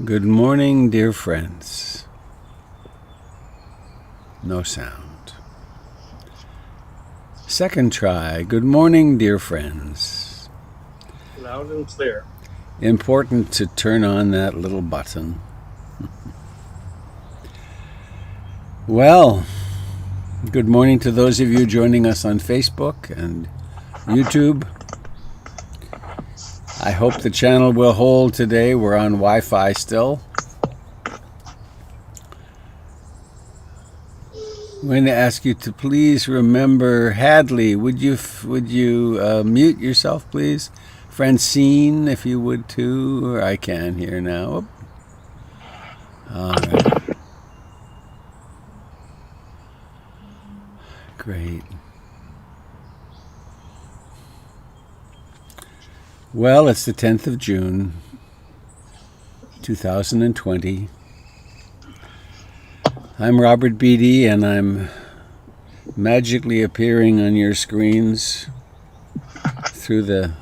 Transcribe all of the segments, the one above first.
Good morning, dear friends. No sound. Second try. Good morning, dear friends. Loud and clear. Important to turn on that little button. Well, good morning to those of you joining us on Facebook and YouTube. I hope the channel will hold today. We're on Wi-Fi still. I'm going to ask you to please remember Hadley. Would you mute yourself, please? Francine, if you would too. Or I can hear now. All right. Great. Well, it's the 10th of June, 2020. I'm Robert Beatty, and I'm magically appearing on your screens through the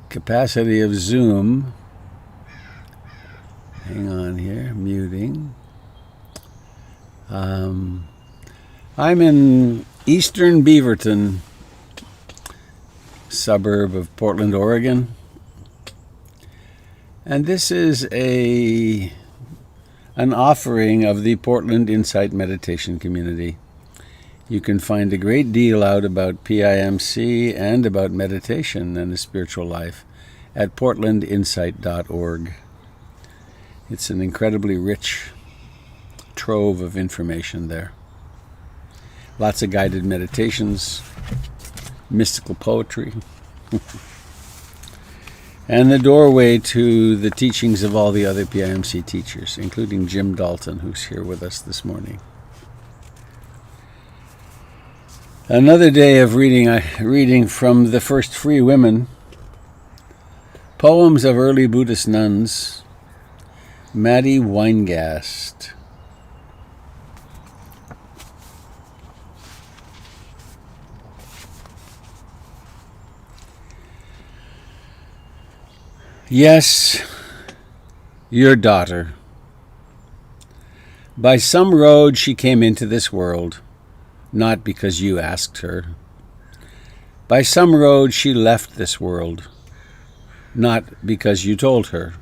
capacity of Zoom. Hang on here, muting. I'm in eastern Beaverton, suburb of Portland, Oregon. And this is an offering of the Portland Insight Meditation Community. You can find a great deal out about PIMC and about meditation and the spiritual life at portlandinsight.org. It's an incredibly rich trove of information there. Lots of guided meditations, mystical poetry, and the doorway to the teachings of all the other PIMC teachers, including Jim Dalton, who's here with us this morning. Another day of reading from The First Free Women, Poems of Early Buddhist Nuns, Maddie Weingast. Yes, your daughter. By some road she came into this world, not because you asked her. By some road she left this world, not because you told her.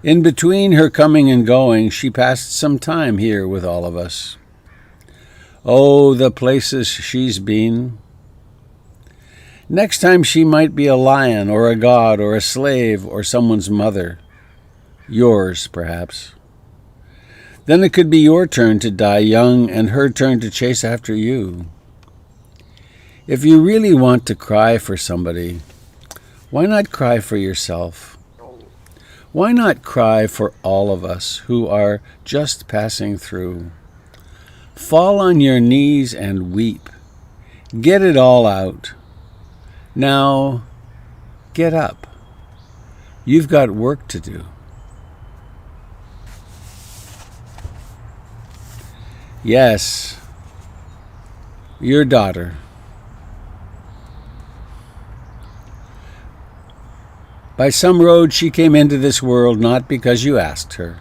In between her coming and going, she passed some time here with all of us. Oh, the places she's been. Next time she might be a lion or a god or a slave or someone's mother. Yours, perhaps. Then it could be your turn to die young and her turn to chase after you. If you really want to cry for somebody, why not cry for yourself? Why not cry for all of us who are just passing through? Fall on your knees and weep. Get it all out. Now, get up. You've got work to do. Yes, your daughter. By some road she came into this world not because you asked her.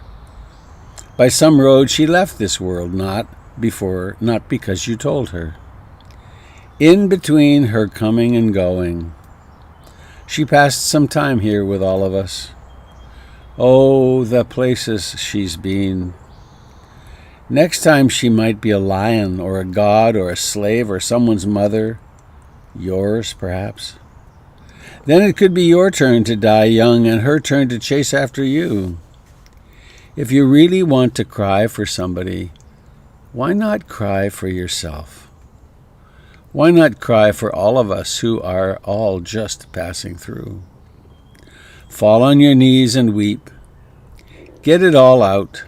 By some road she left this world not because you told her. In between her coming and going, she passed some time here with all of us. Oh, the places she's been. Next time she might be a lion or a god or a slave or someone's mother. Yours, perhaps. Then it could be your turn to die young and her turn to chase after you. If you really want to cry for somebody, why not cry for yourself? Why not cry for all of us who are all just passing through? Fall on your knees and weep. Get it all out.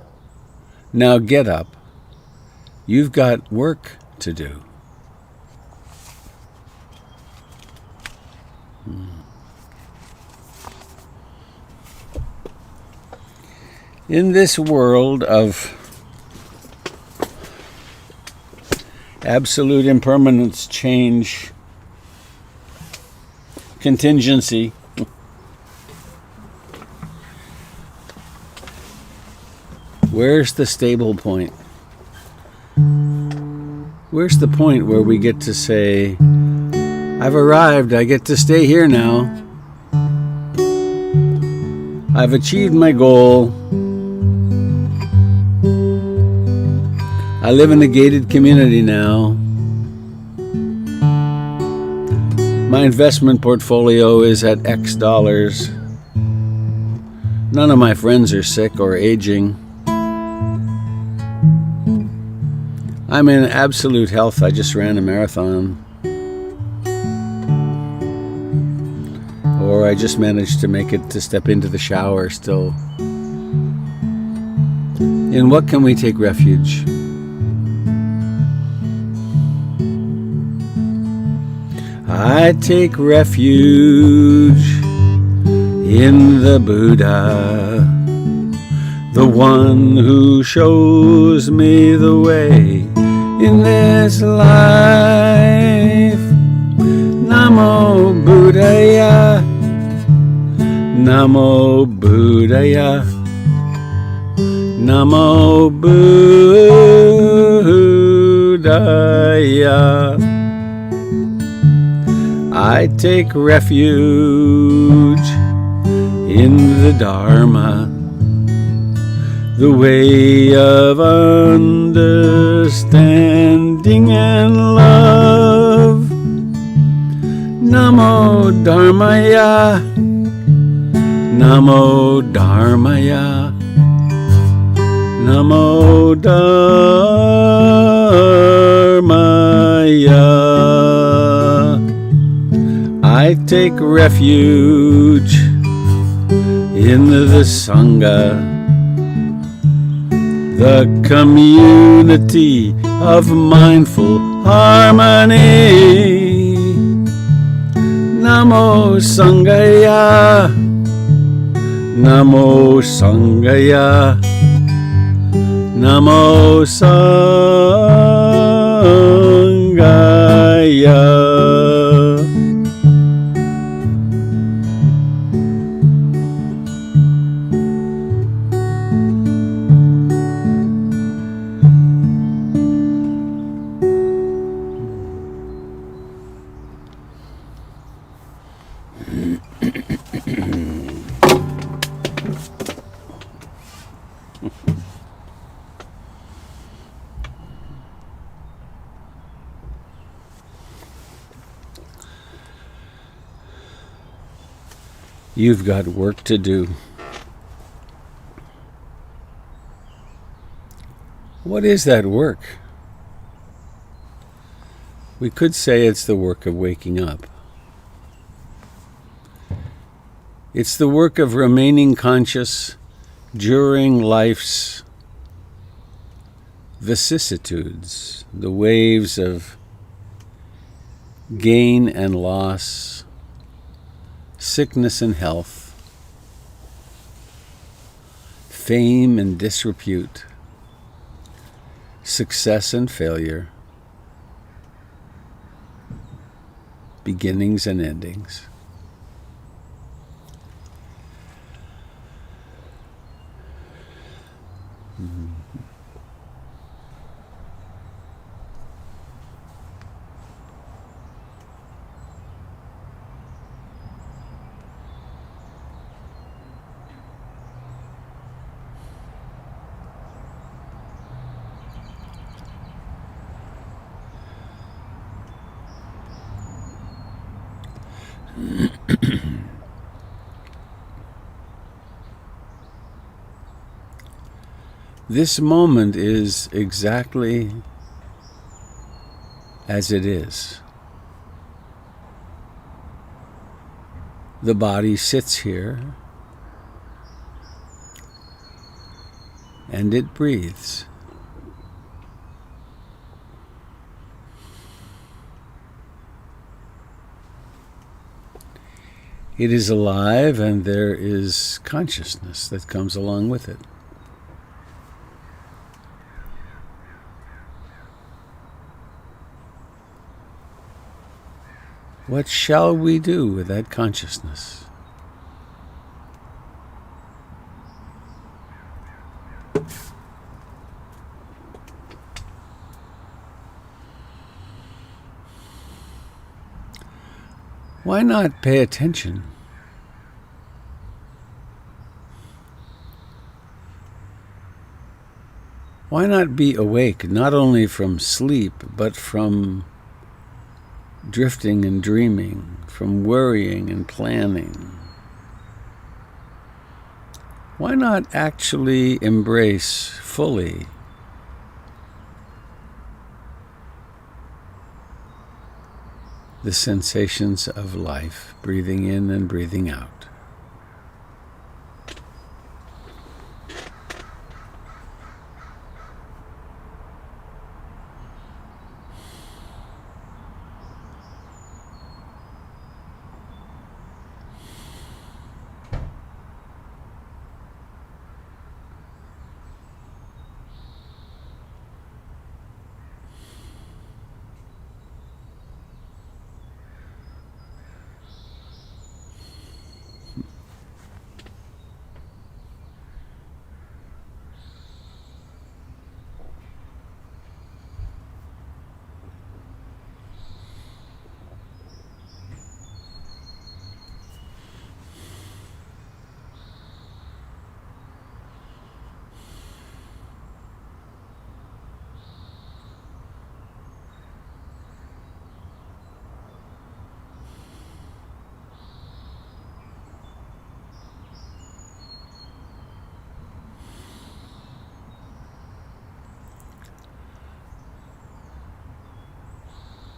Now get up. You've got work to do. In this world of absolute impermanence, change, contingency. Where's the stable point? Where's the point where we get to say, I've arrived, I get to stay here now. I've achieved my goal. I live in a gated community now. My investment portfolio is at X dollars. None of my friends are sick or aging. I'm in absolute health. I just ran a marathon. Or I just managed to make it to step into the shower still. In what can we take refuge? I take refuge in the Buddha, the one who shows me the way in this life. Namo Buddhaya, Namo Buddhaya, Namo Buddhaya. I take refuge in the Dharma, the way of understanding and love. Namo Dharmaya, Namo Dharmaya, Namo Dharmaya. I take refuge in the Sangha, the community of mindful harmony. Namo Sangaya, Namo Sangaya, Namo Sangaya. You've got work to do. What is that work? We could say it's the work of waking up. It's the work of remaining conscious during life's vicissitudes, the waves of gain and loss, sickness and health, fame and disrepute, success and failure, beginnings and endings. This moment is exactly as it is. The body sits here and it breathes. It is alive and there is consciousness that comes along with it. What shall we do with that consciousness? Why not pay attention? Why not be awake, not only from sleep, but from drifting and dreaming, from worrying and planning? Why not actually embrace fully the sensations of life, breathing in and breathing out?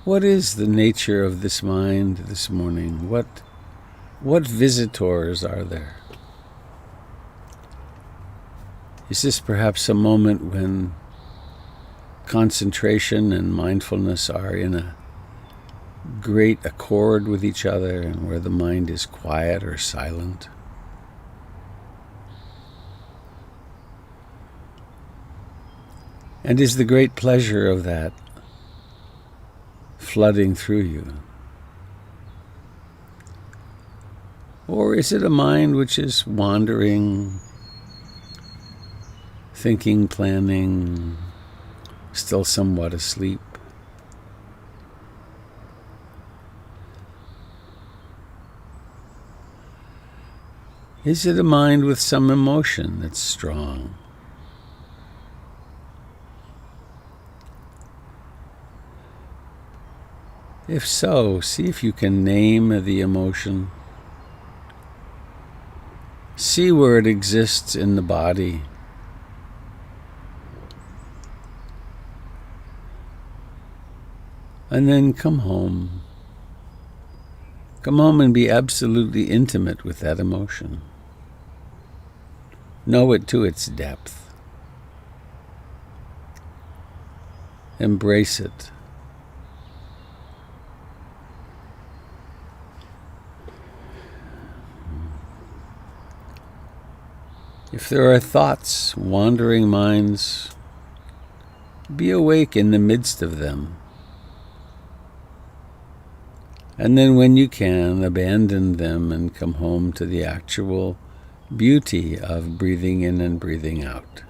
What is the nature of this mind this morning? What visitors are there? Is this perhaps a moment when concentration and mindfulness are in a great accord with each other and where the mind is quiet or silent? And is the great pleasure of that flooding through you? Or is it a mind which is wandering, thinking, planning, still somewhat asleep? Is it a mind with some emotion that's strong? If so, see if you can name the emotion. See where it exists in the body. And then come home. Come home and be absolutely intimate with that emotion. Know it to its depth. Embrace it. If there are thoughts, wandering minds, be awake in the midst of them. And then when you can, abandon them and come home to the actual beauty of breathing in and breathing out.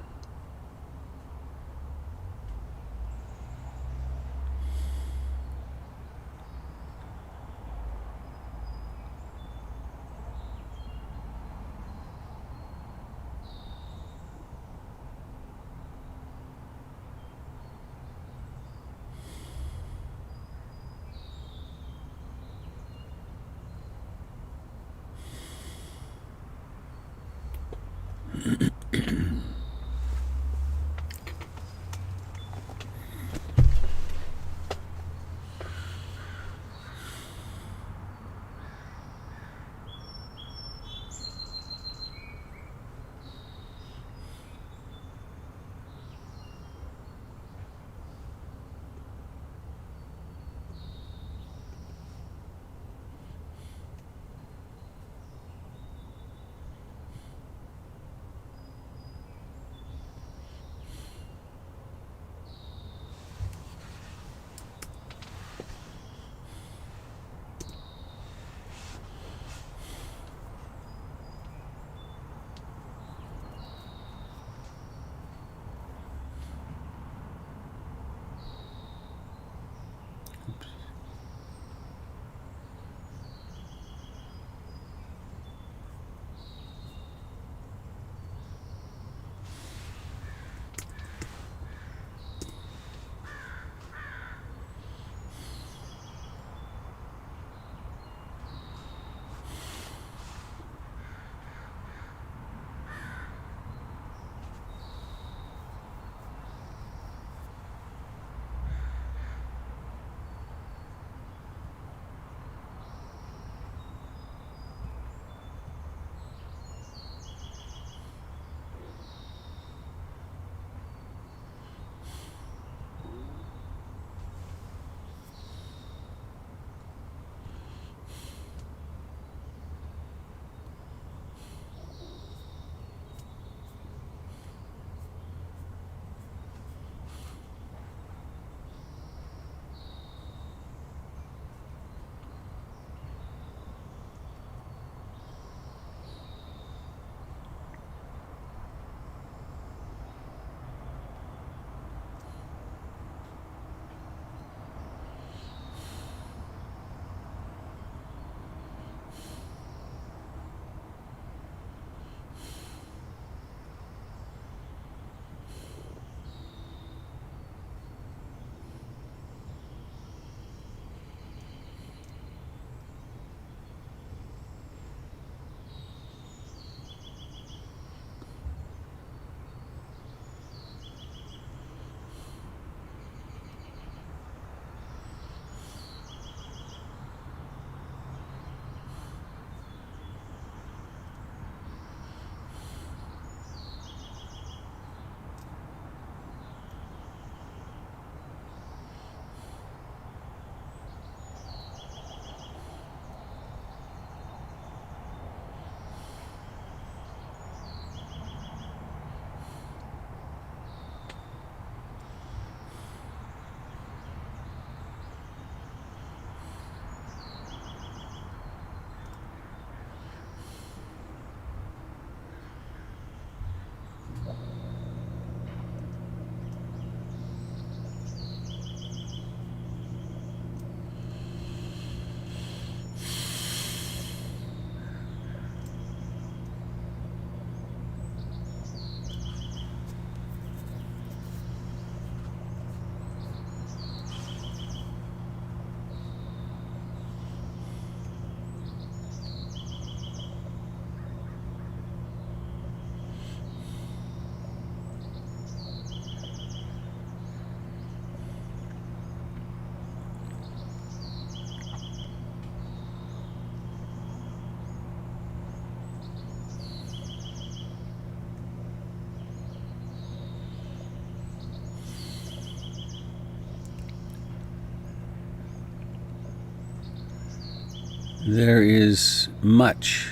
There is much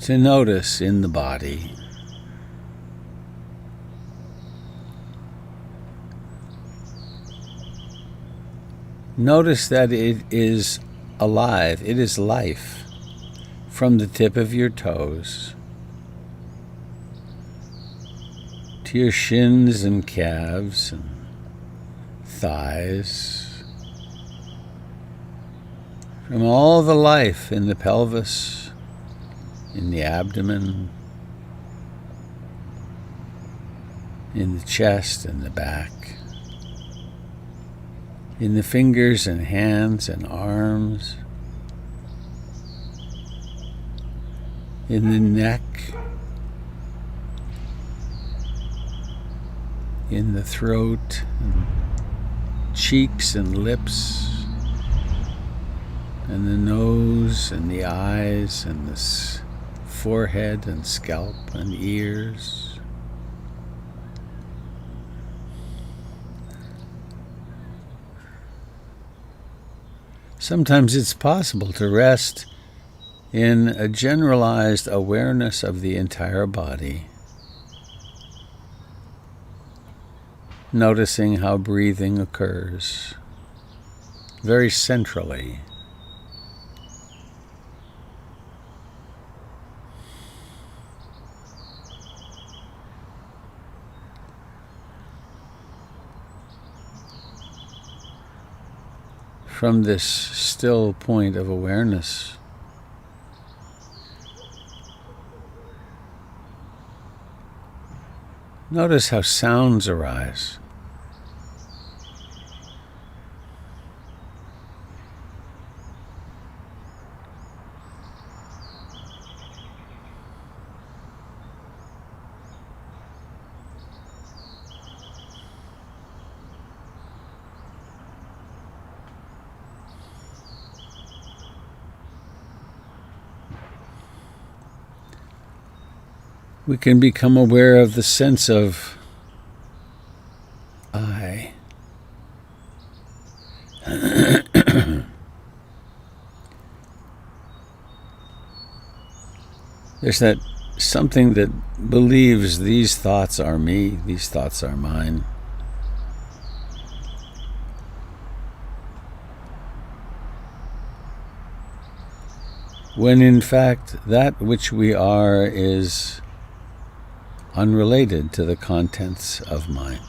to notice in the body. Notice that it is alive, it is life, from the tip of your toes to your shins and calves and thighs, from all the life in the pelvis, in the abdomen, in the chest and the back, in the fingers and hands and arms, in the neck, in the throat, and cheeks and lips, and the nose and the eyes and the forehead and scalp and ears. Sometimes it's possible to rest in a generalized awareness of the entire body, noticing how breathing occurs very centrally. From this still point of awareness, notice how sounds arise. We can become aware of the sense of I. There's that something that believes these thoughts are me, these thoughts are mine. When in fact that which we are is unrelated to the contents of mind.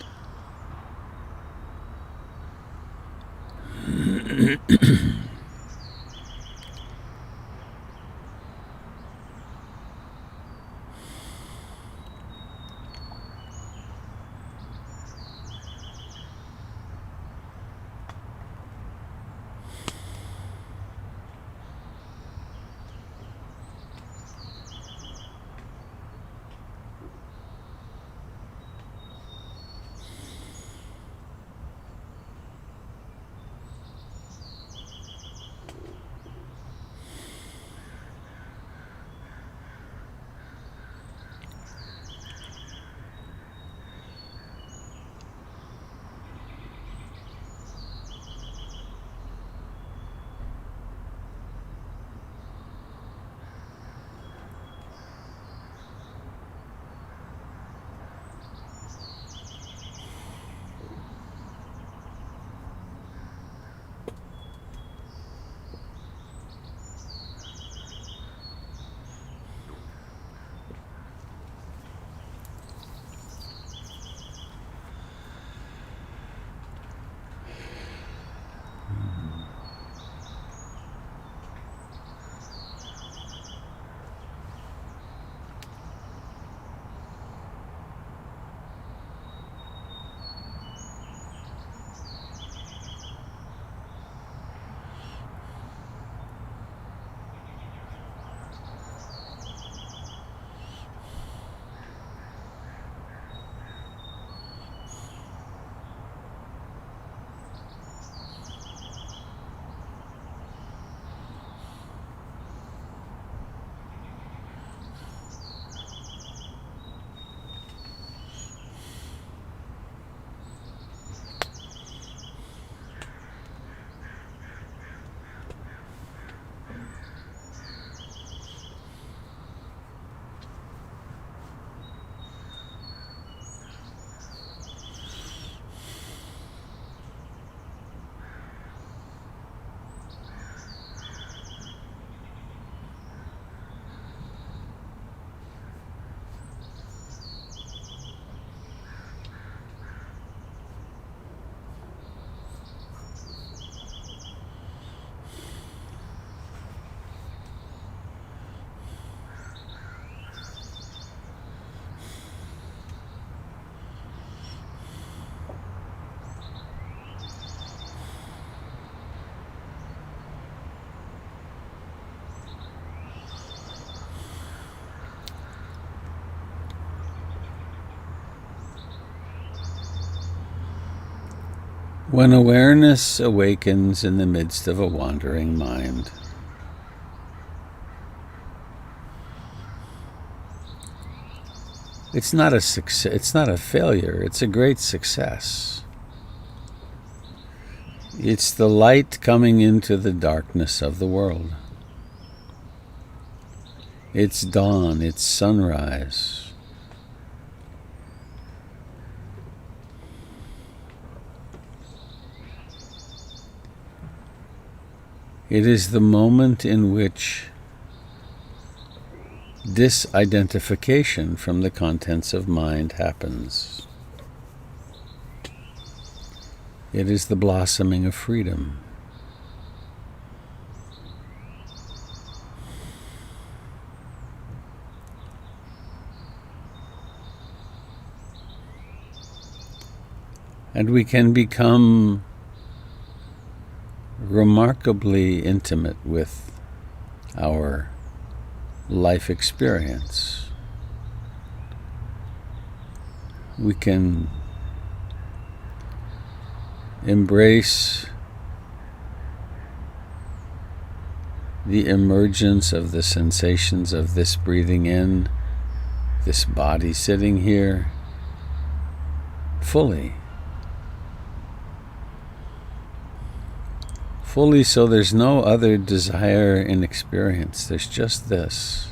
When awareness awakens in the midst of a wandering mind, it's not a success, it's not a failure, it's a great success. It's the light coming into the darkness of the world. It's dawn, it's sunrise. It is the moment in which disidentification from the contents of mind happens. It is the blossoming of freedom. And we can become remarkably intimate with our life experience. We can embrace the emergence of the sensations of this breathing in, this body sitting here, fully. Fully, so there's no other desire in experience. There's just this.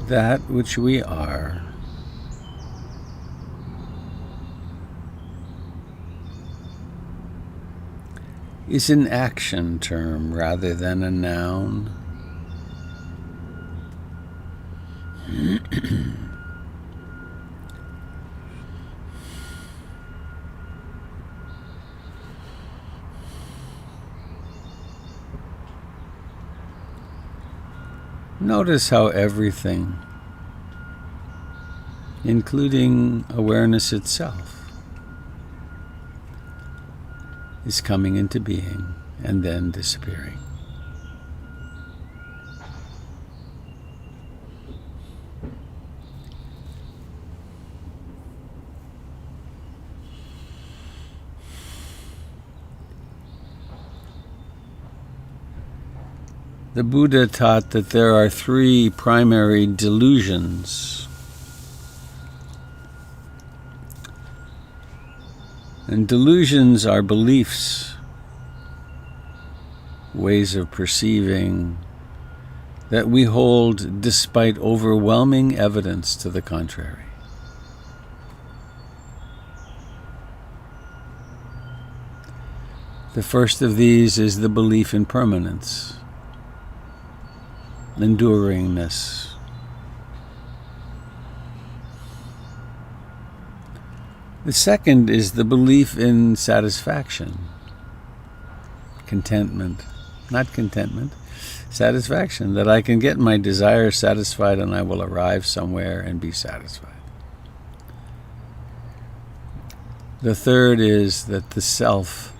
that which we are is an action term rather than a noun. Notice how everything, including awareness itself, is coming into being and then disappearing. The Buddha taught that there are three primary delusions. And delusions are beliefs, ways of perceiving that we hold despite overwhelming evidence to the contrary. The first of these is the belief in permanence, enduringness. The second is the belief in satisfaction, contentment, not contentment, satisfaction, that I can get my desires satisfied and I will arrive somewhere and be satisfied. The third is that the self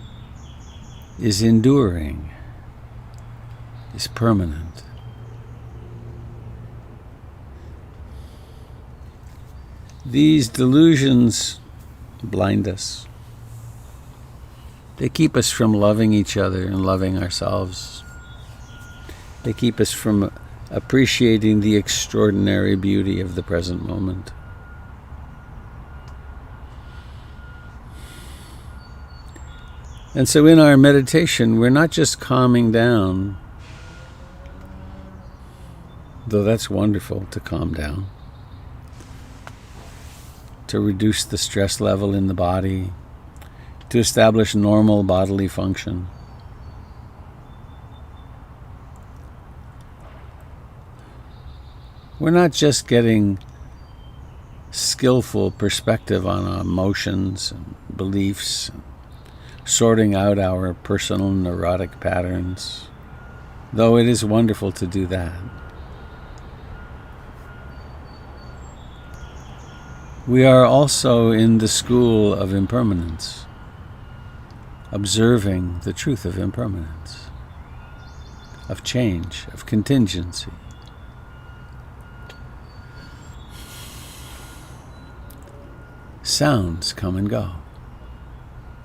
is enduring, is permanent. These delusions blind us. They keep us from loving each other and loving ourselves. They keep us from appreciating the extraordinary beauty of the present moment. And so in our meditation, we're not just calming down, though that's wonderful to calm down, to reduce the stress level in the body, to establish normal bodily function. We're not just getting skillful perspective on our emotions and beliefs, and sorting out our personal neurotic patterns, though it is wonderful to do that. We are also in the school of impermanence, observing the truth of impermanence, of change, of contingency. Sounds come and go.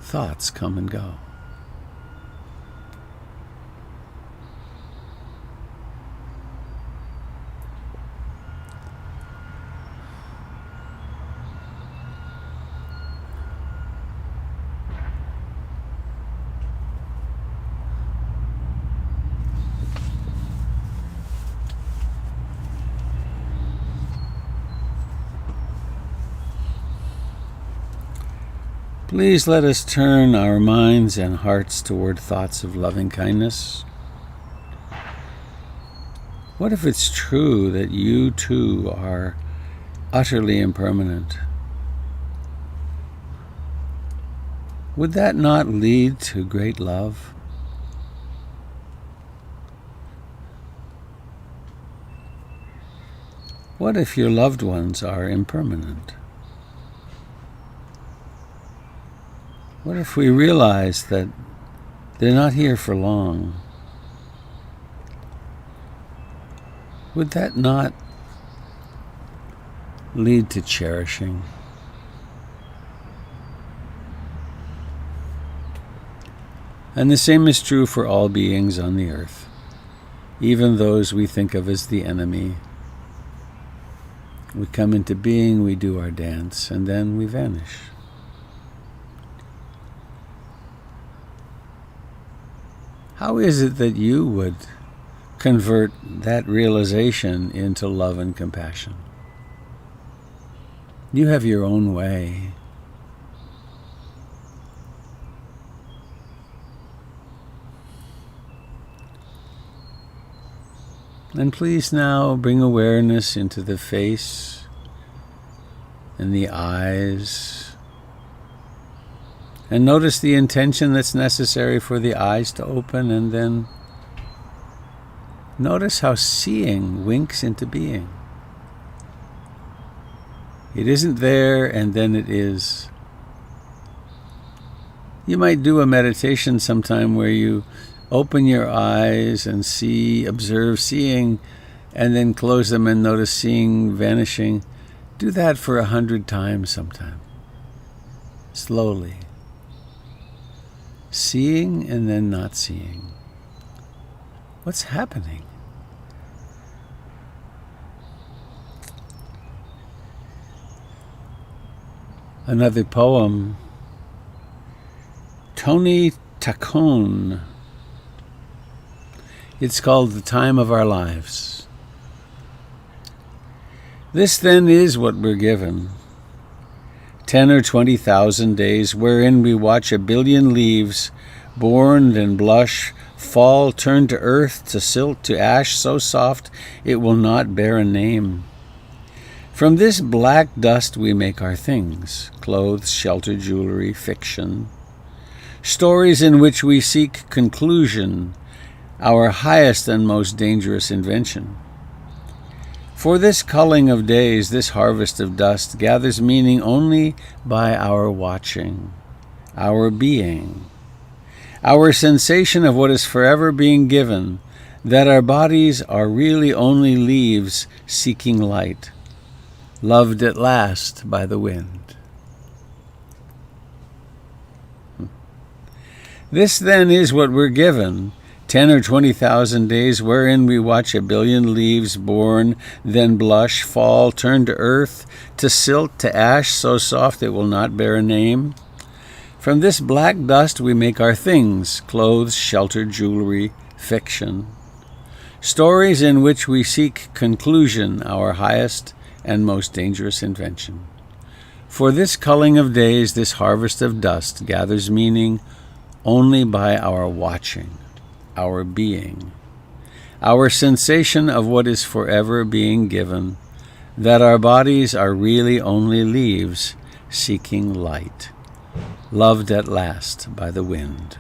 Thoughts come and go. Please let us turn our minds and hearts toward thoughts of loving kindness. What if it's true that you too are utterly impermanent? Would that not lead to great love? What if your loved ones are impermanent? What if we realize that they're not here for long? Would that not lead to cherishing? And the same is true for all beings on the earth, even those we think of as the enemy. We come into being, we do our dance, and then we vanish. How is it that you would convert that realization into love and compassion. You have your own way. And please now bring awareness into the face and the eyes. And notice the intention that's necessary for the eyes to open, and then notice how seeing winks into being. It isn't there, and then it is. You might do a meditation sometime where you open your eyes and observe seeing, and then close them and notice seeing vanishing. Do that for 100 times sometime. Slowly. Seeing and then not seeing. What's happening? Another poem. Tony Tacone. It's called The Time of Our Lives. This then is what we're given. 10 or 20,000 days wherein we watch a billion leaves, born and blush, fall, turn to earth, to silt, to ash, so soft it will not bear a name. From this black dust we make our things, clothes, shelter, jewelry, fiction, stories in which we seek conclusion, our highest and most dangerous invention. For this culling of days, this harvest of dust, gathers meaning only by our watching, our being, our sensation of what is forever being given, that our bodies are really only leaves seeking light, loved at last by the wind. This then is what we're given, 10 or 20,000 days wherein we watch a billion leaves born, then blush, fall, turn to earth, to silt, to ash, so soft it will not bear a name. From this black dust we make our things, clothes, shelter, jewelry, fiction, stories in which we seek conclusion, our highest and most dangerous invention. For this culling of days, this harvest of dust, gathers meaning only by our watching, our being, our sensation of what is forever being given, that our bodies are really only leaves seeking light, loved at last by the wind.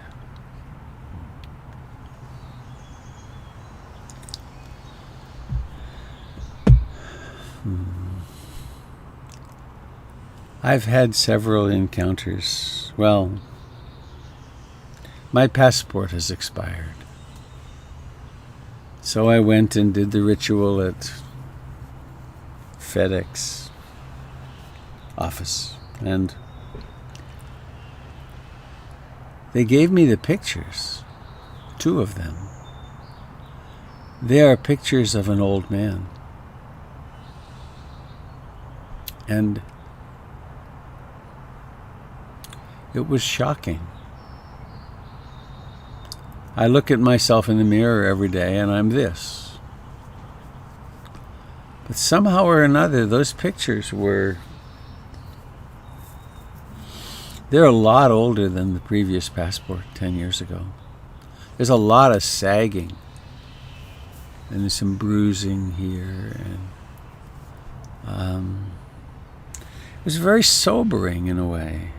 I've had several encounters. Well, my passport has expired. So I went and did the ritual at FedEx office, and they gave me the pictures, 2 of them. They are pictures of an old man. And it was shocking. I look at myself in the mirror every day and I'm this. But somehow or another, those pictures they're a lot older than the previous passport 10 years ago. There's a lot of sagging. And there's some bruising here. And it was very sobering in a way.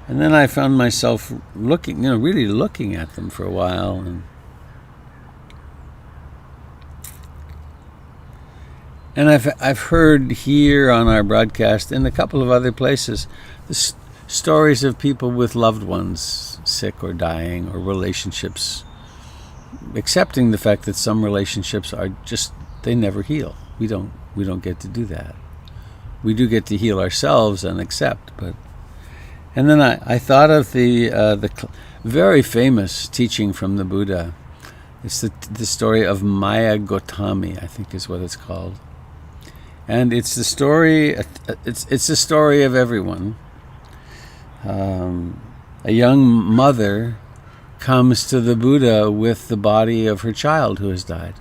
And then I found myself really looking at them for a while. And I've heard here on our broadcast and a couple of other places the stories of people with loved ones sick or dying, or relationships, accepting the fact that some relationships are just, they never heal. We don't get to do that. We do get to heal ourselves and accept, but. And then I thought of the very famous teaching from the Buddha. It's the story of Maya Gotami, I think is what it's called. And it's the story. It's the story of everyone. A young mother comes to the Buddha with the body of her child who has died.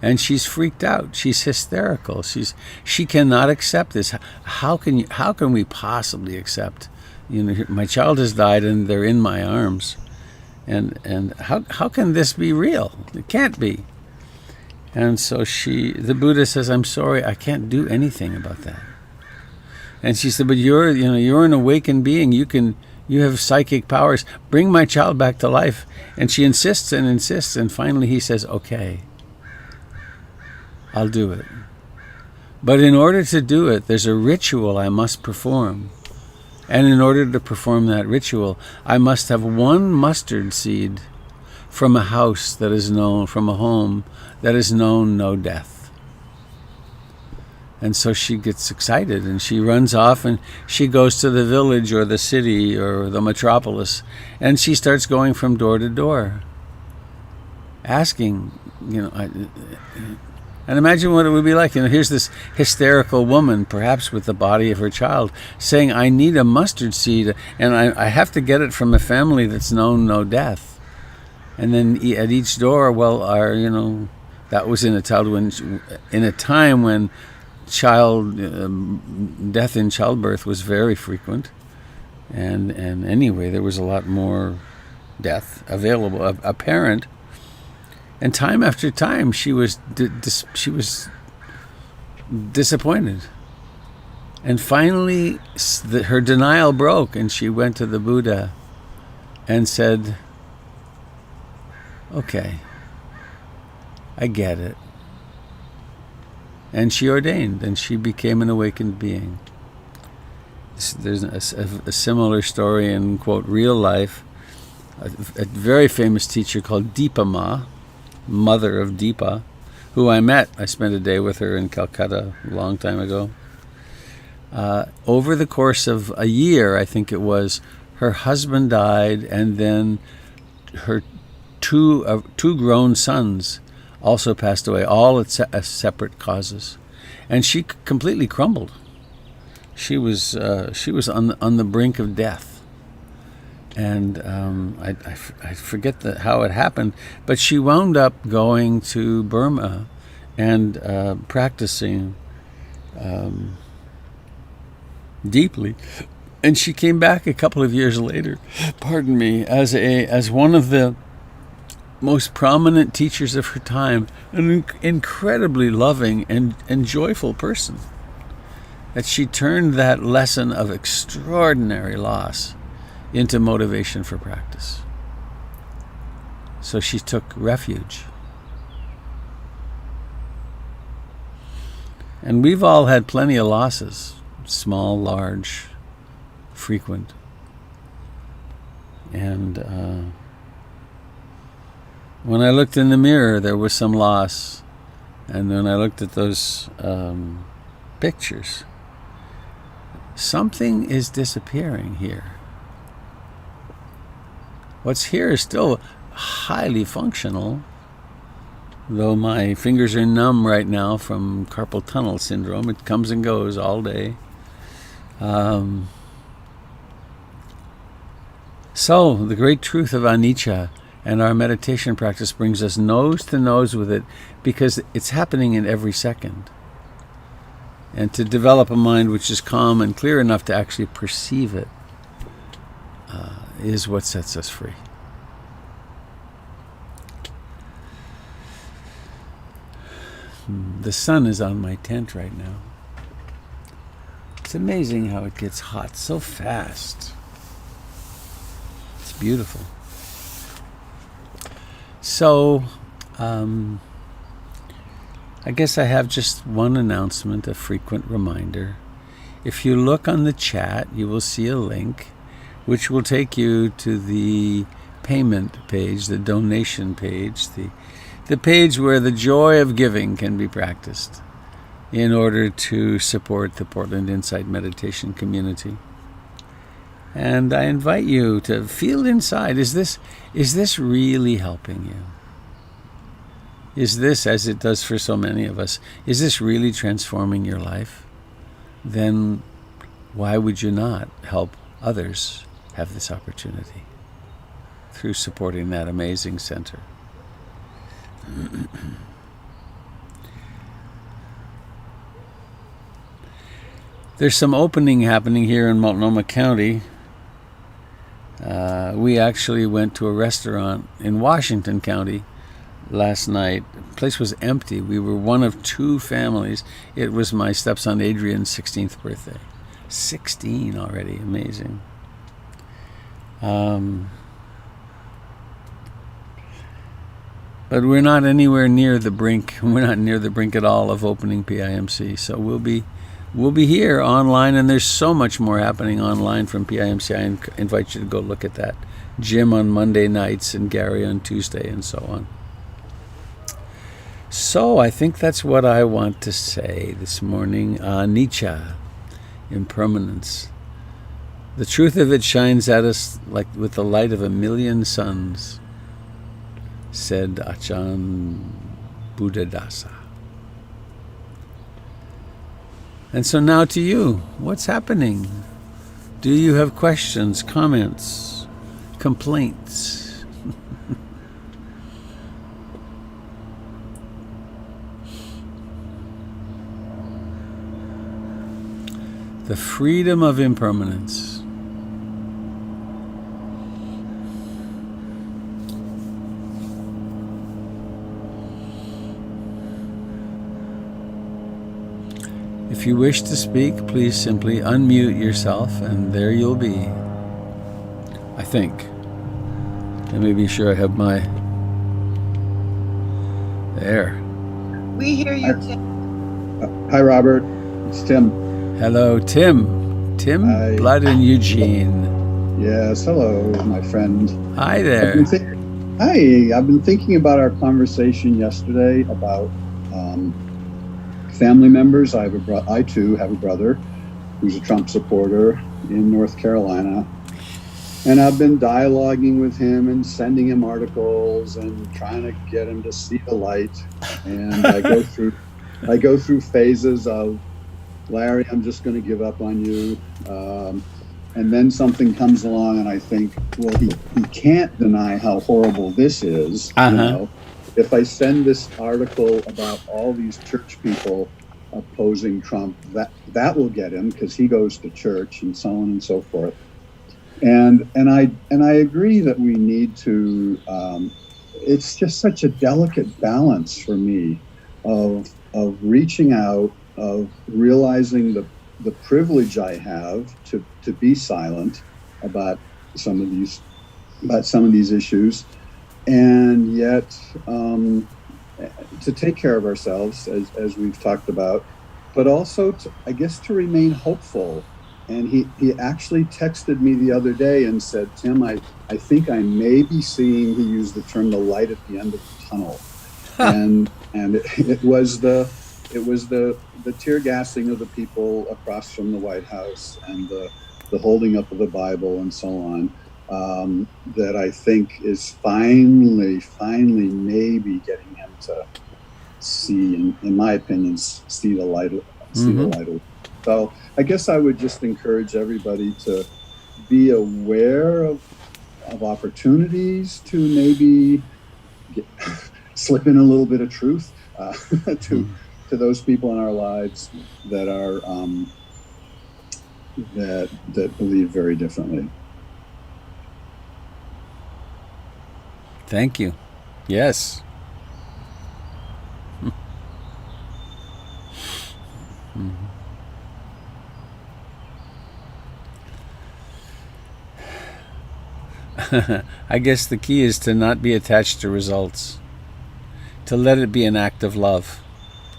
And she's freaked out. She's hysterical. She cannot accept this. How can we possibly accept? My child has died and they're in my arms. And how can this be real? It can't be. And so the Buddha says, I'm sorry, I can't do anything about that. And she said, but you're an awakened being. You have psychic powers. Bring my child back to life. And she insists and insists. And finally he says, okay, I'll do it. But in order to do it, there's a ritual I must perform. And in order to perform that ritual, I must have one mustard seed from a house that is known, from a home that is known no death. And so she gets excited and she runs off and she goes to the village or the city or the metropolis, and she starts going from door to door, asking, and imagine what it would be like. Here's this hysterical woman, perhaps with the body of her child, saying, I need a mustard seed, and I have to get it from a family that's known no death. And then at each door, that was in a time when death in childbirth was very frequent, and anyway, there was a lot more death available, apparent. And time after time, she was disappointed. And finally, her denial broke, and she went to the Buddha and said, okay, I get it. And she ordained, and she became an awakened being. There's a similar story in, quote, real life. A very famous teacher called Dipa Ma, mother of Deepa, who I met. I spent a day with her in Calcutta a long time ago. Over the course of a year, I think it was, her husband died, and then her two grown sons also passed away, all at separate causes. And she completely crumbled. She was on the brink of death. And I forget how it happened, but she wound up going to Burma and practicing deeply. And she came back a couple of years later, as one of the most prominent teachers of her time, an incredibly loving and joyful person. That she turned that lesson of extraordinary loss into motivation for practice. So she took refuge. And we've all had plenty of losses, small, large, frequent. And when I looked in the mirror, there was some loss. And when I looked at those pictures, something is disappearing here. What's here is still highly functional, though my fingers are numb right now from carpal tunnel syndrome. It comes and goes all day. So the great truth of anicca and our meditation practice brings us nose to nose with it, because it's happening in every second. And to develop a mind which is calm and clear enough to actually perceive it is what sets us free. The sun is on my tent right now. It's amazing how it gets hot so fast. It's beautiful. So, I guess I have just one announcement, a frequent reminder. If you look on the chat, you will see a link which will take you to the payment page, the donation page, the page where the joy of giving can be practiced in order to support the Portland Insight Meditation community. And I invite you to feel inside, is this really helping you? Is this, as it does for so many of us, is this really transforming your life? Then why would you not help others have this opportunity? through supporting that amazing center. There's some opening happening here in Multnomah County. We actually went to a restaurant in Washington County last night. The place was empty. We were one of two families. It was my stepson Adrian's 16th birthday. 16 already. Amazing. But we're not anywhere near the brink. We're not near the brink at all of opening PIMC. So we'll be here online, and there's so much more happening online from PIMC. I invite you to go look at that. Jim on Monday nights and Gary on Tuesday and so on. So I think that's what I want to say this morning. Nietzsche, impermanence. The truth of it shines at us like with the light of a million suns, said Ajahn Buddhadasa. And so now to you, what's happening? Do you have questions, comments, complaints? The freedom of impermanence. If you wish to speak, please simply unmute yourself, and there you'll be. I think. Let me be sure I have my... There. We hear you, Tim. Hi, Robert. It's Tim. Hello, Tim. Tim Hi. Blood and Eugene. Yes, hello, my friend. Hi there. I've been thinking about our conversation yesterday about family members. I too have a brother who's a Trump supporter in North Carolina, and I've been dialoguing with him and sending him articles and trying to get him to see the light. And I go through phases of, Larry, I'm just going to give up on you. And then something comes along and I think, well, he can't deny how horrible this is. Uh-huh. You know? If I send this article about all these church people opposing Trump, that will get him because he goes to church and so on and so forth. And I agree that we need to. It's just such a delicate balance for me of reaching out, of realizing the privilege I have to be silent about some of these issues, and yet to take care of ourselves as we've talked about, but also to remain hopeful. And he actually texted me the other day and said, Tim, I think I may be seeing, he used the term, the light at the end of the tunnel. and it was the tear gassing of the people across from the White House and the holding up of the Bible and so on, that I think is finally maybe getting him to see, in my opinion, see the light. The light. So I guess I would just encourage everybody to be aware of opportunities to maybe slip in a little bit of truth to those people in our lives that are that believe very differently. Thank you. Yes. I guess the key is to not be attached to results, to let it be an act of love,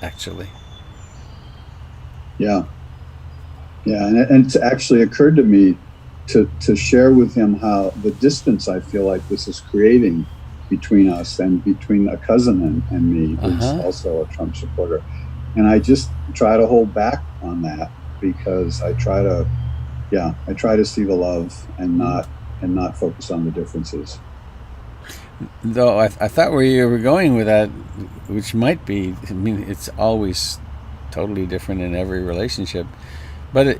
actually. Yeah, and it's actually occurred to me to share with him how the distance I feel like this is creating between us and between a cousin and me, who's also a Trump supporter. And I just try to hold back on that because I try to see the love and not focus on the differences. Though I thought where you were going with that, which might be, I mean, it's always totally different in every relationship, but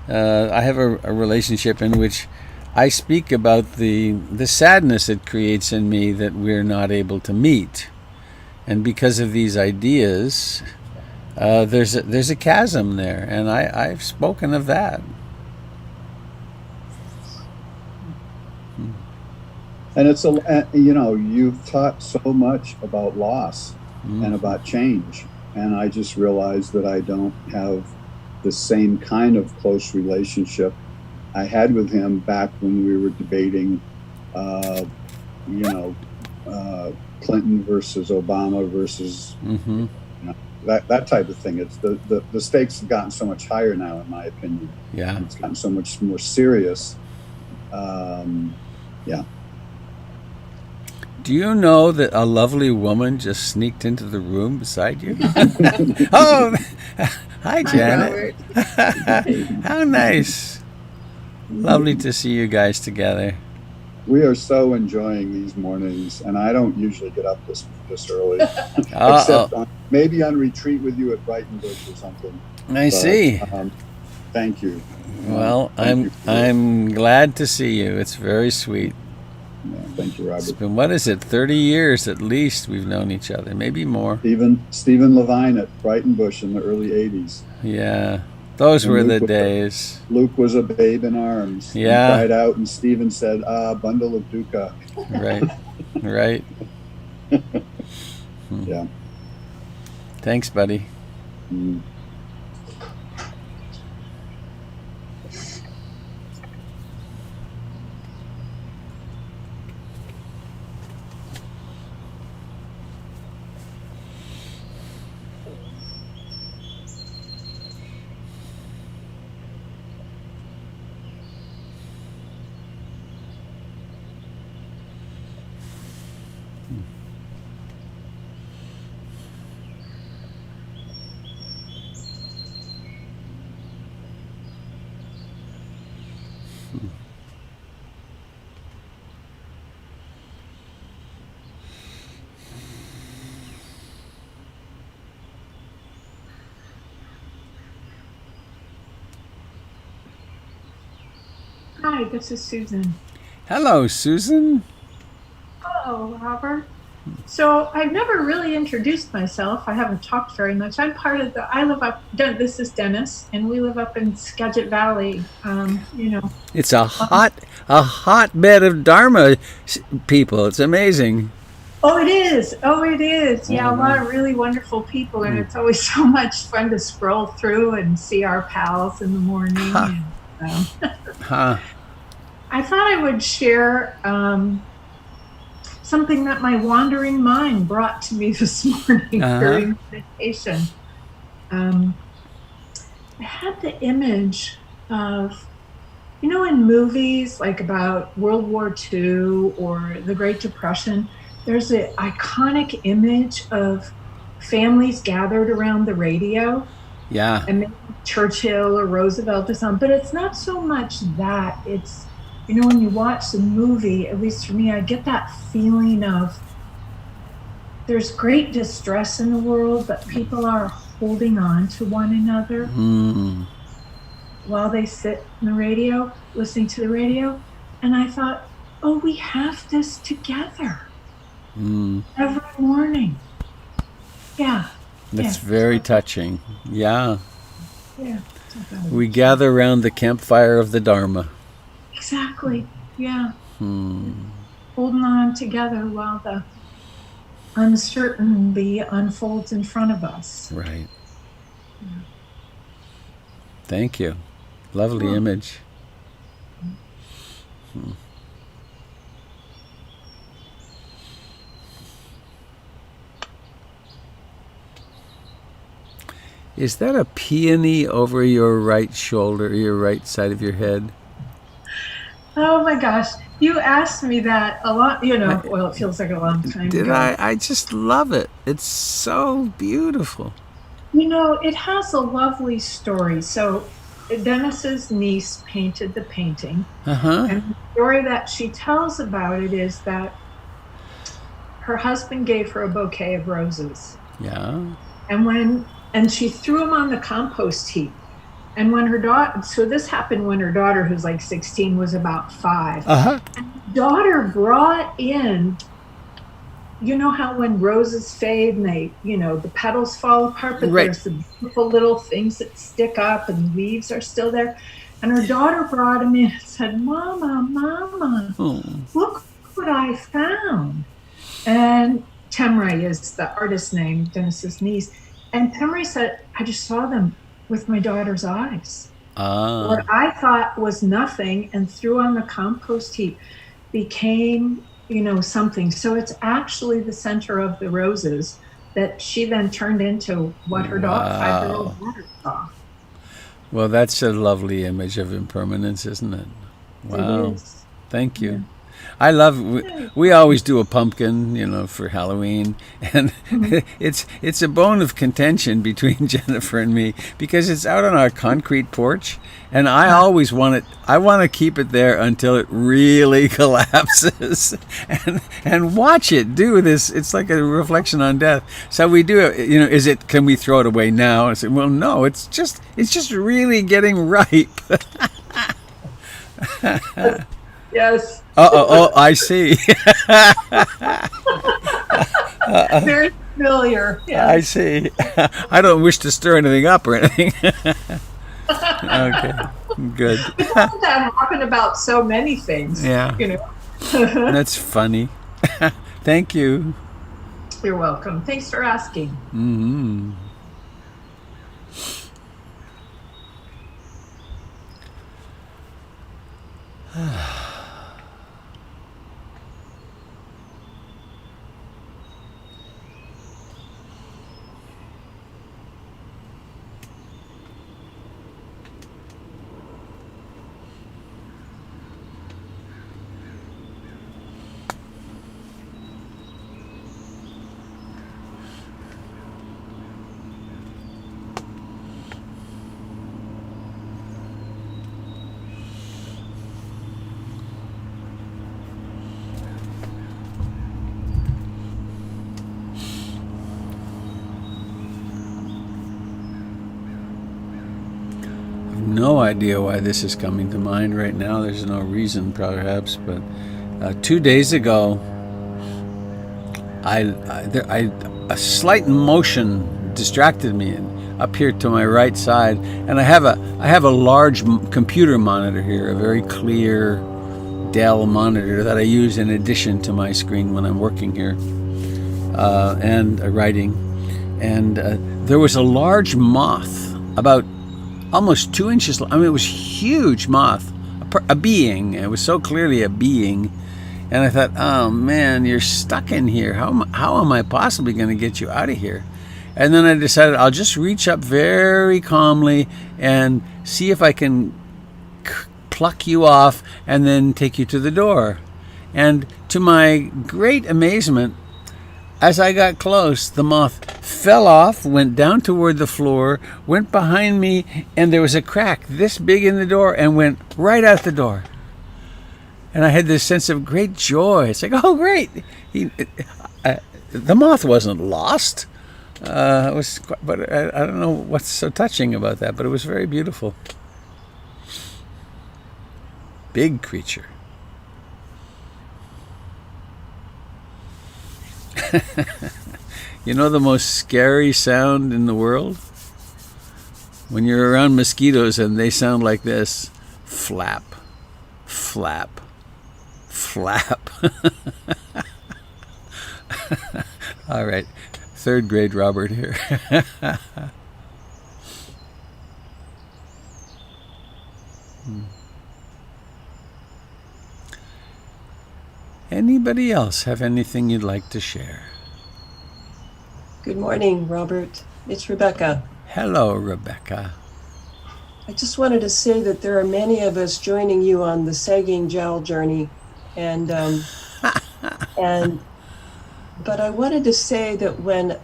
I have a relationship in which I speak about the sadness it creates in me that we're not able to meet, and because of these ideas, there's a chasm there, and I've spoken of that. And it's you've taught so much about loss and about change, and I just realized that I don't have the same kind of close relationship I had with him back when we were debating, Clinton versus Obama versus that type of thing. It's the stakes have gotten so much higher now, in my opinion. Yeah, It's gotten so much more serious. Yeah. Do you know that a lovely woman just sneaked into the room beside you? Oh, hi, Janet. How nice. Lovely to see you guys together. We are so enjoying these mornings, and I don't usually get up this early, Uh-oh. except maybe on retreat with you at Brighton Bush or something. I see. Thank you. Well, Thank you I'm glad to see you. It's very sweet. Yeah, thank you, It's Robert. been, what is it, 30 years at least we've known each other, maybe more. Stephen Levine at Brighton Bush in the early 80s. Yeah, those And were the Luke was days. Luke was a babe in arms. Yeah. He cried out, and Stephen said, bundle of dukkha. Right, right. Yeah. Thanks, buddy. Mm. Hi, this is Susan. Hello, Susan. Hello, Robert. So I've never really introduced myself. I haven't talked very much. This is Dennis, and we live up in Skagit Valley. It's a hotbed of Dharma people. It's amazing. Oh, it is. Oh, it is. Yeah, a lot of really wonderful people, and it's always so much fun to scroll through and see our pals in the morning. Huh. I thought I would share something that my wandering mind brought to me this morning during meditation. I had the image of, in movies like about World War II or the Great Depression, there's an iconic image of families gathered around the radio. Yeah. And maybe Churchill or Roosevelt or something, but it's not so much that. It's, when you watch the movie, at least for me, I get that feeling of there's great distress in the world, but people are holding on to one another while they sit in the radio, listening to the radio. And I thought, oh, we have this together every morning. Yeah. That's very touching. Yeah. Yeah. We gather around the campfire of the Dharma. Exactly. Yeah. Holding on together while the uncertainty unfolds in front of us. Right. Yeah. Thank you. Lovely image. Is that a peony over your right shoulder, your right side of your head? Oh my gosh. You asked me that a lot, well, it feels like a long time ago. I just love it. It's so beautiful. It has a lovely story. So Dennis's niece painted the painting. And the story that she tells about it is that her husband gave her a bouquet of roses. Yeah. And she threw them on the compost heap. And when her daughter, so this happened when her daughter, who's like 16, was about 5. Uh-huh. And daughter brought in, you know how when roses fade and they, the petals fall apart, but Right. there's the beautiful little things that stick up and leaves are still there. And her daughter brought him in and said, Mama, Oh. look what I found. And Temri is the artist name, Dennis's niece. And Temri said, I just saw them with my daughter's eyes. What I thought was nothing and threw on the compost heap became, something. So it's actually the center of the roses that she then turned into what her Wow. 5-year-old daughter saw. Well, that's a lovely image of impermanence, isn't it? Wow. It is. Thank you. I love, we always do a pumpkin, for Halloween, and it's a bone of contention between Jennifer and me because it's out on our concrete porch, and I always want to keep it there until it really collapses, and watch it do this. It's like a reflection on death. So we do it, can we throw it away now? I said, well, no, it's just really getting ripe. Yes. Oh, I see. Very familiar. Yeah. I see. I don't wish to stir anything up or anything. Okay, good. That happened about so many things. Yeah. That's funny. Thank you. You're welcome. Thanks for asking. Mm-hmm. No idea why this is coming to mind right now. There's no reason, perhaps, but 2 days ago, a slight motion distracted me and up here to my right side, and I have a large computer monitor here, a very clear Dell monitor that I use in addition to my screen when I'm working here and writing. And there was a large moth, about almost 2 inches long. I mean, it was huge moth, a being. It was so clearly a being. And I thought, oh man, you're stuck in here. How am I possibly going to get you out of here? And then I decided I'll just reach up very calmly and see if I can pluck you off and then take you to the door. And to my great amazement, as I got close, the moth fell off, went down toward the floor, went behind me, and there was a crack this big in the door and went right out the door. And I had this sense of great joy. It's like, oh, great. The moth wasn't lost. But I don't know what's so touching about that, but it was very beautiful. Big creature. You know the most scary sound in the world? When you're around mosquitoes and they sound like this: flap, flap, flap. All right, 3rd grade Robert here. Anybody else have anything you'd like to share? Good morning, Robert. It's Rebecca. Hello, Rebecca. I just wanted to say that there are many of us joining you on the sagging jowl journey, and but I wanted to say that when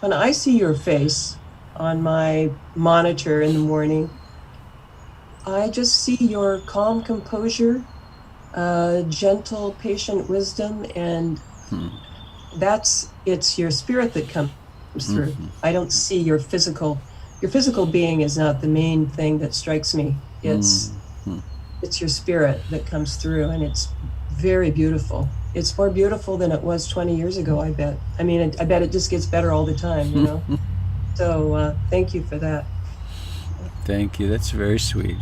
I see your face on my monitor in the morning, I just see your calm composure, gentle, patient wisdom, and it's your spirit that comes through. I don't see your physical your physical being is not the main thing that strikes me. It's your spirit that comes through, and it's very beautiful. It's more beautiful than it was 20 years ago, I bet. I mean, I bet it just gets better all the time, you know? So thank you for that. Thank you. That's very sweet.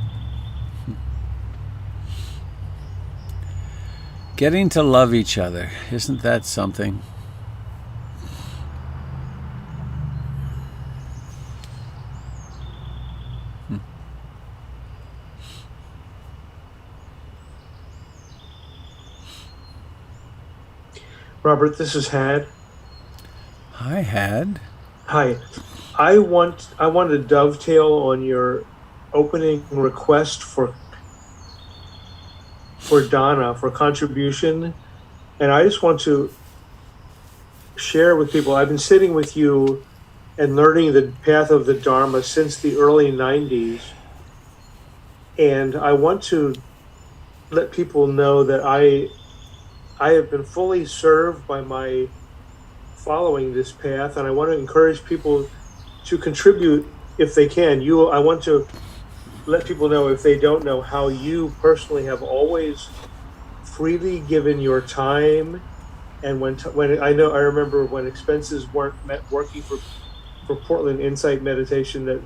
Getting to love each other. Isn't that something? Robert, this is Had. I had. Hi. I want to dovetail on your opening request for Donna for contribution, and I just want to share with people. I've been sitting with you and learning the path of the Dharma since the early 90s, and I want to let people know that I have been fully served by my following this path, and I want to encourage people to contribute if they can. I want to let people know, if they don't know, how you personally have always freely given your time. And when I remember when expenses weren't working for Portland Insight Meditation, that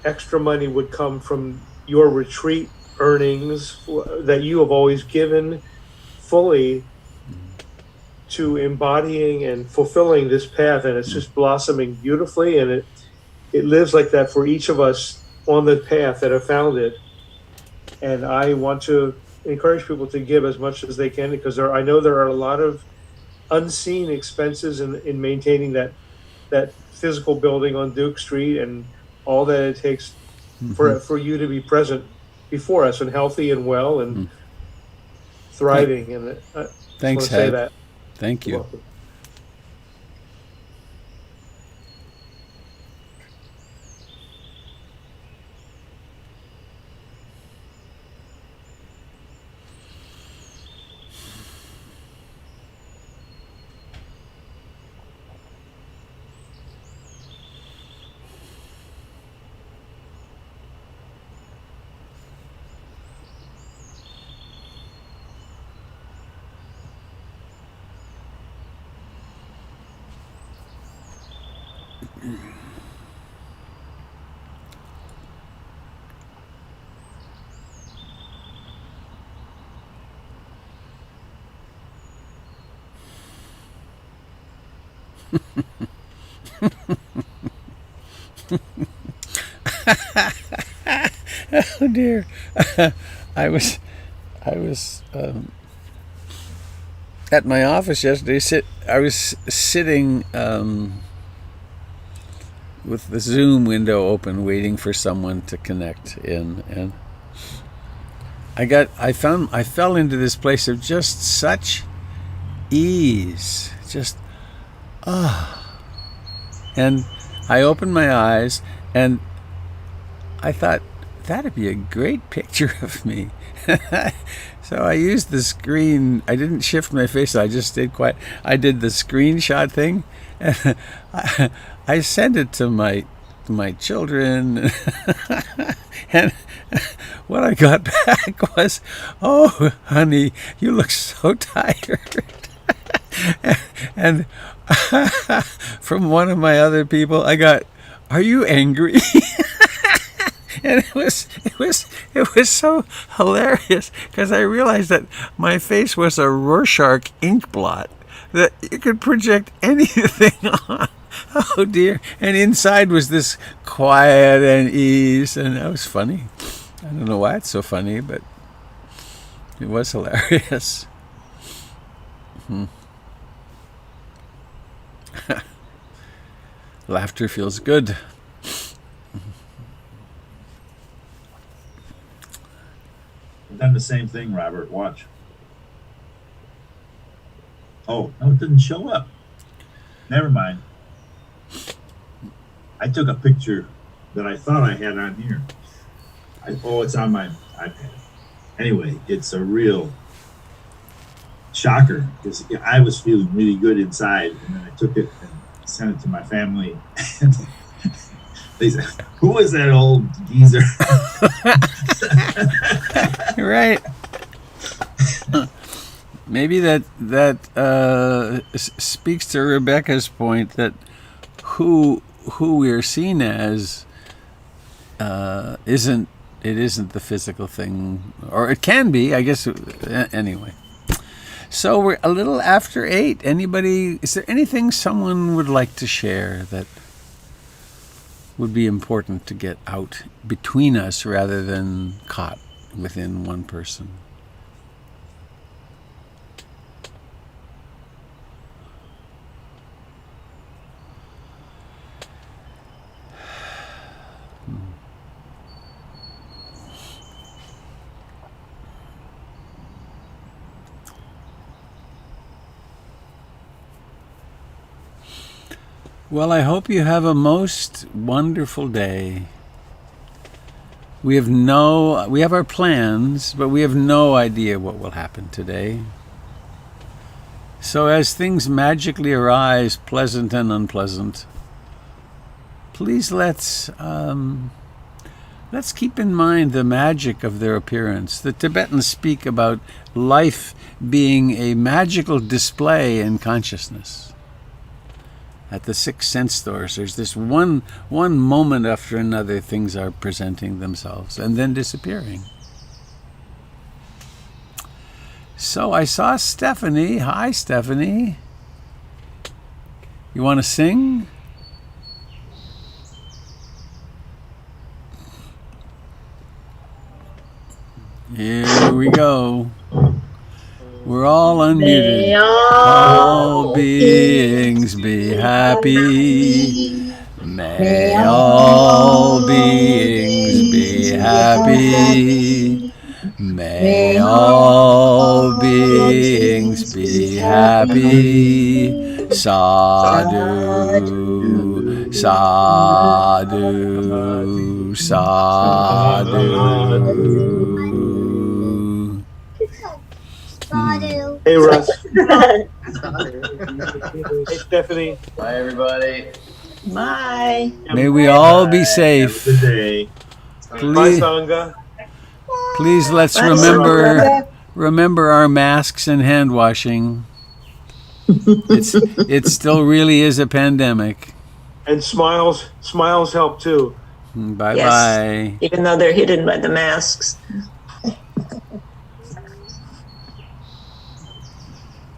extra money would come from your retreat earnings that you have always given fully to embodying and fulfilling this path. And it's just blossoming beautifully, and it lives like that for each of us on the path that have found it. And I want to encourage people to give as much as they can, because I know there are a lot of unseen expenses in maintaining that physical building on Duke Street, and all that it takes for you to be present before us and healthy and well and thriving. And Thanks, say Had. that. Thank you. You're welcome. Oh dear. I was at my office yesterday. I was sitting with the Zoom window open, waiting for someone to connect in, and I fell into this place of just such ease, just and I opened my eyes, and I thought, that'd be a great picture of me. So I used the screen. I didn't shift my face. I just stayed quiet. I did the screenshot thing, and I sent it to my children. And what I got back was, "Oh, honey, you look so tired." And from one of my other people, I got, "Are you angry?" And it was so hilarious, because I realized that my face was a Rorschach ink blot that you could project anything on. Oh dear. And inside was this quiet and ease, and that was funny. I don't know why it's so funny, but it was hilarious. Laughter feels good. I've done the same thing, Robert. Watch. Oh, no, it didn't show up. Never mind. I took a picture that I thought I had on here. It's on my iPad. Anyway, it's a real shocker, because I was feeling really good inside, and then I took it and sent it to my family. And They said, who was that old geezer? Right. Maybe that speaks to Rebecca's point that who we're seen as isn't the physical thing, or it can be, I guess. Anyway, so we're a little after 8. Anybody? Is there anything someone would like to share that would be important to get out between us rather than caught within one person? Well, I hope you have a most wonderful day. We have our plans, but we have no idea what will happen today. So as things magically arise, pleasant and unpleasant, please let's keep in mind the magic of their appearance. The Tibetans speak about life being a magical display in consciousness. At the 6 sense stores, there's this one moment after another, things are presenting themselves and then disappearing. So I saw Stephanie. Hi, Stephanie. You want to sing? Here we go. We're all unmuted. May All beings be happy. May all beings be happy. May all beings be happy. Sadhu, sadhu, sadhu. Hey, Russ. Hey, Stephanie. Bye, everybody. Bye. May we all be safe. Good day. Bye, Please, Sangha. please let's Bye, remember our masks and hand washing. It still really is a pandemic. And smiles help too. Bye Yes. bye. Even though they're hidden by the masks.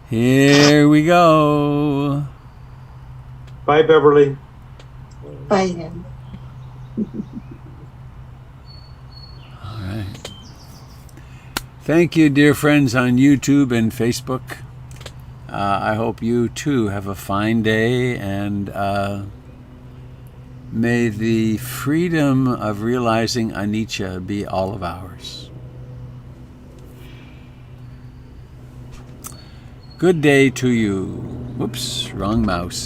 Here we go. Bye, Beverly. Bye then. All right. Thank you, dear friends on YouTube and Facebook. I hope you too have a fine day, and may the freedom of realizing anicca be all of ours. Good day to you. Whoops, wrong mouse.